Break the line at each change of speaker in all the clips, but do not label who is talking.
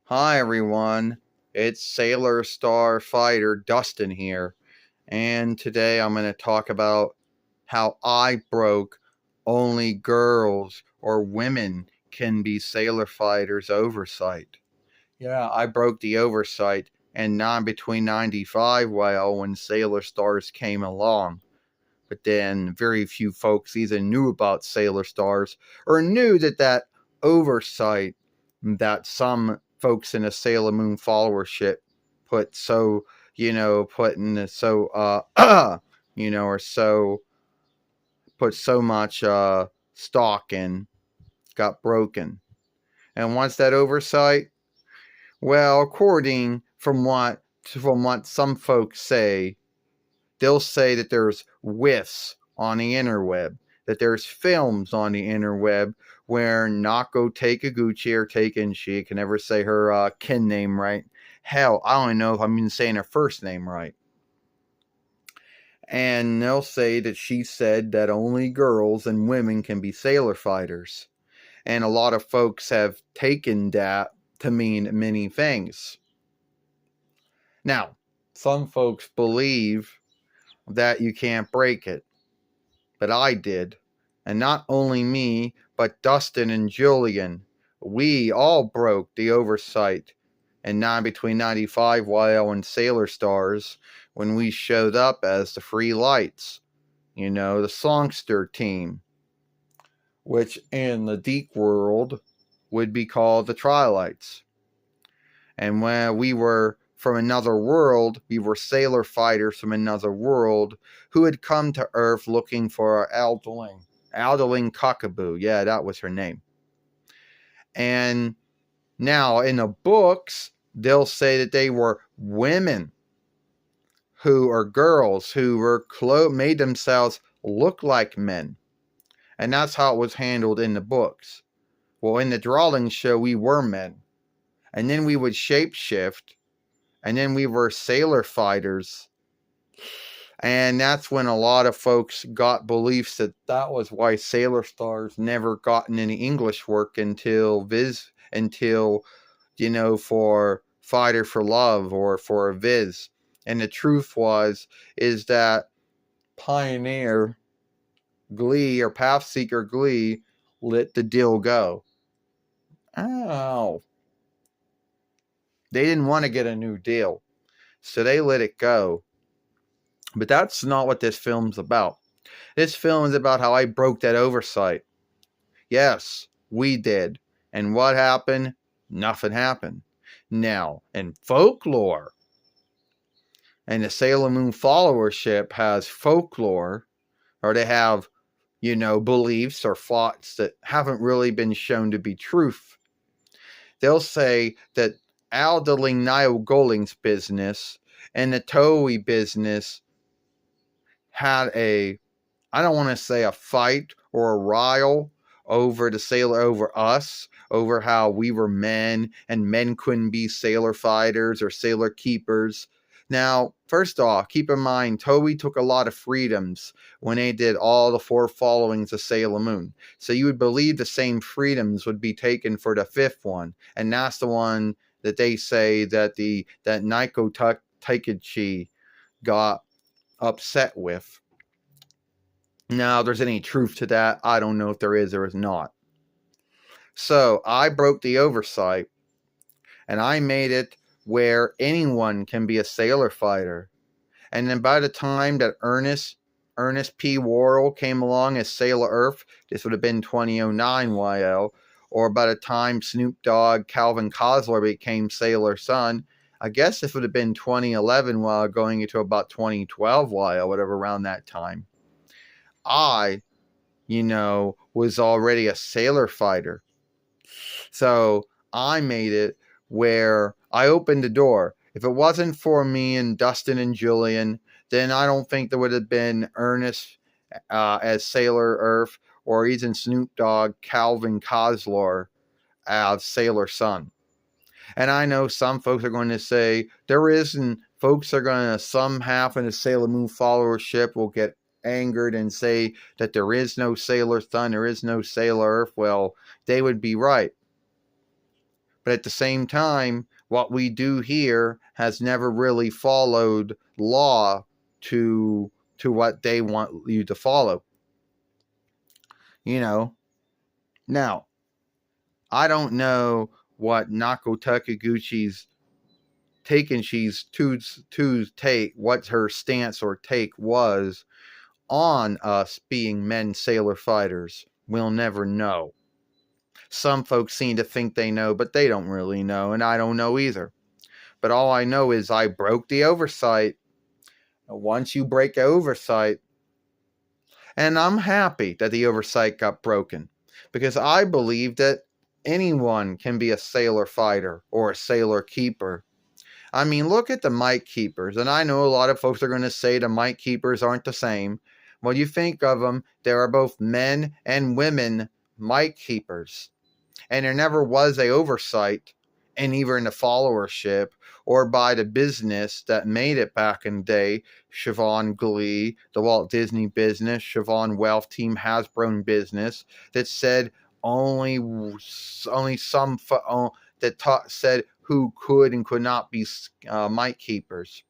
Hi everyone, it's Sailor Star Fighter Dustin here, and today I'm going to talk about how I broke only girls or women can be sailor fighters oversight. Yeah, I broke the oversight and between 95 when Sailor Stars came along. But then very few folks either knew about Sailor Stars or knew that oversight that some folks in a Sailor Moon followership put so put in the so or so put so much stock in got broken. And once that oversight, well, according from what some folks say, they'll say that there's whiffs on the interweb, that there's films on the interweb where Nako Takiguchi or Takenshi, I can never say her kin name right. Hell, I don't even know if I'm even saying her first name right. And they'll say that she said that only girls and women can be sailor fighters. And a lot of folks have taken that to mean many things. Now, some folks believe that you can't break it, but I did. And not only me, but Dustin and Jillian. We all broke the oversight and between 95 YL and Sailor Stars when we showed up as the Free Lights, the Songster team, which in the Deke world would be called the Trilights. And when we were from another world, we were sailor fighters from another world who had come to Earth looking for Aldeling. Aldeling Cockaboo. Yeah, that was her name. And now in the books, they'll say that they were women who are girls who were made themselves look like men. And that's how it was handled in the books. Well, in the Drawling show, we were men. And then we would shapeshift. And then we were sailor fighters. And that's when a lot of folks got beliefs that was why Sailor Stars never gotten any English work until for Fighter for Love or for Viz. And the truth is that Pioneer Glee or Pathseeker Glee let the deal go. Oh. They didn't want to get a new deal. So they let it go. But that's not what this film's about. This film is about how I broke that oversight. Yes, we did. And what happened? Nothing happened. Now, in folklore, and the Sailor Moon followership has folklore, or they have, beliefs or thoughts that haven't really been shown to be truth. They'll say that Aldeling Niogoling's business and the Toei business had I don't want to say a fight or a rile over us, over how we were men and men couldn't be sailor fighters or sailor keepers. Now, first off, keep in mind, Toei took a lot of freedoms when they did all the four followings of Sailor Moon. So you would believe the same freedoms would be taken for the fifth one. And that's the one that they say that that Naiko Takeuchi got upset with. Now, if there's any truth to that, I don't know if there is or is not. So I broke the oversight and I made it where anyone can be a sailor fighter. And then by the time that Ernest P. Worrell came along as Sailor Earth, this would have been 2009 YL, or by the time Snoop Dogg, Calvin Cosler became Sailor Sun, I guess this would have been 2011 while going into about 2012 YL, whatever around that time. I was already a sailor fighter. So I made it where I opened the door. If it wasn't for me and Dustin and Jillian, then I don't think there would have been Ernest as Sailor Earth or even Snoop Dogg, Calvin Cosler as Sailor Sun. And I know some folks are going to say there isn't. Folks are going to, some half in the Sailor Moon followership will get angered and say that there is no Sailor Sun, there is no Sailor Earth. Well, they would be right. But at the same time, what we do here has never really followed law to what they want you to follow. You know. Now, I don't know what Nako Takiguchi's take, what her stance or take was on us being men sailor fighters. We'll never know. Some folks seem to think they know, but they don't really know, and I don't know either. But all I know is I broke the oversight. Once you break oversight, and I'm happy that the oversight got broken, because I believe that anyone can be a sailor fighter or a sailor keeper. I mean, look at the mic keepers, and I know a lot of folks are going to say the mic keepers aren't the same. Well, you think of them, there are both men and women mic keepers. And there never was a oversight, and either in the followership or by the business that made it back in the day, Siobhan Glee, the Walt Disney business, Siobhan Wealth Team Hasbro business, that said only some that said who could and could not be mic keepers.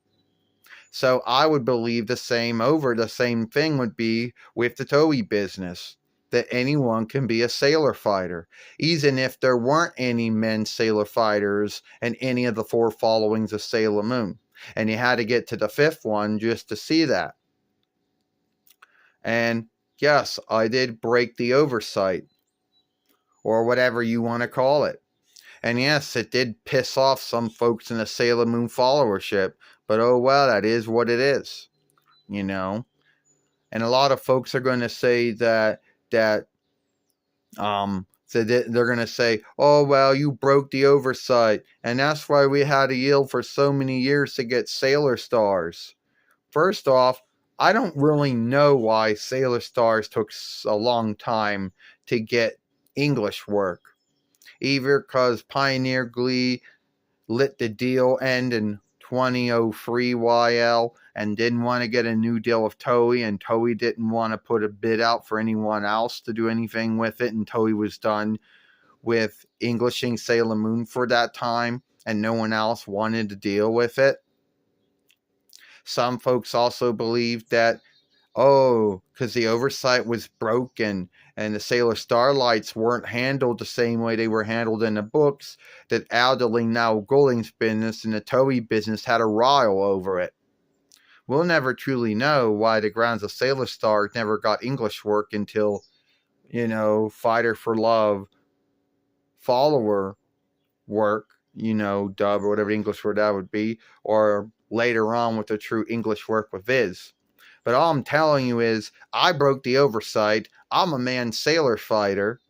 So I would believe the same thing would be with the Toei business, that anyone can be a sailor fighter, even if there weren't any men sailor fighters in any of the 4 followings of Sailor Moon. And you had to get to the 5th one just to see that. And yes, I did break the oversight, or whatever you want to call it. And yes, it did piss off some folks in the Sailor Moon followership, but oh well, that is what it is, you know. And a lot of folks are going to say so they're going to say, oh well, you broke the oversight, and that's why we had to yield for so many years to get Sailor Stars. First off, I don't really know why Sailor Stars took a long time to get English work. Either because Pioneer Glee let the deal end in 2003 YL and didn't want to get a new deal with Toei, and Toei didn't want to put a bid out for anyone else to do anything with it, and Toei was done with Englishing Sailor Moon for that time, and no one else wanted to deal with it. Some folks also believe that, because the oversight was broken and the Sailor Starlights weren't handled the same way they were handled in the books, that Aldeling Now Golding's business and the Toei business had a row over it. We'll never truly know why the grounds of Sailor Star never got English work until, Fighter for Love follower work, dub or whatever English word that would be, or later on with the true English work with Viz. But all I'm telling you is, I broke the oversight. I'm a man sailor fighter,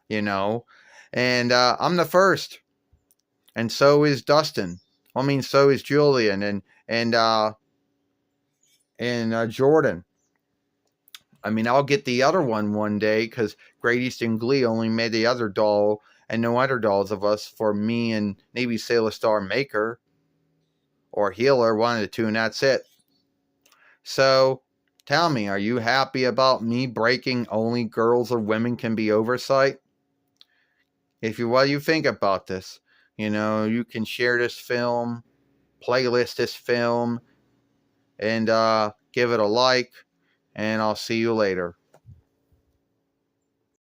and I'm the first. And so is Dustin. So is Julian and Jordan. I'll get the other one day, because Great Eastern Glee only made the other doll, and no other dolls of us for me and maybe Sailor Star Maker or Healer, one of the two, and that's it. So, tell me, are you happy about me breaking only girls or women can be oversight? What do you think about this? You can share this film, playlist this film, and give it a like, and I'll see you later.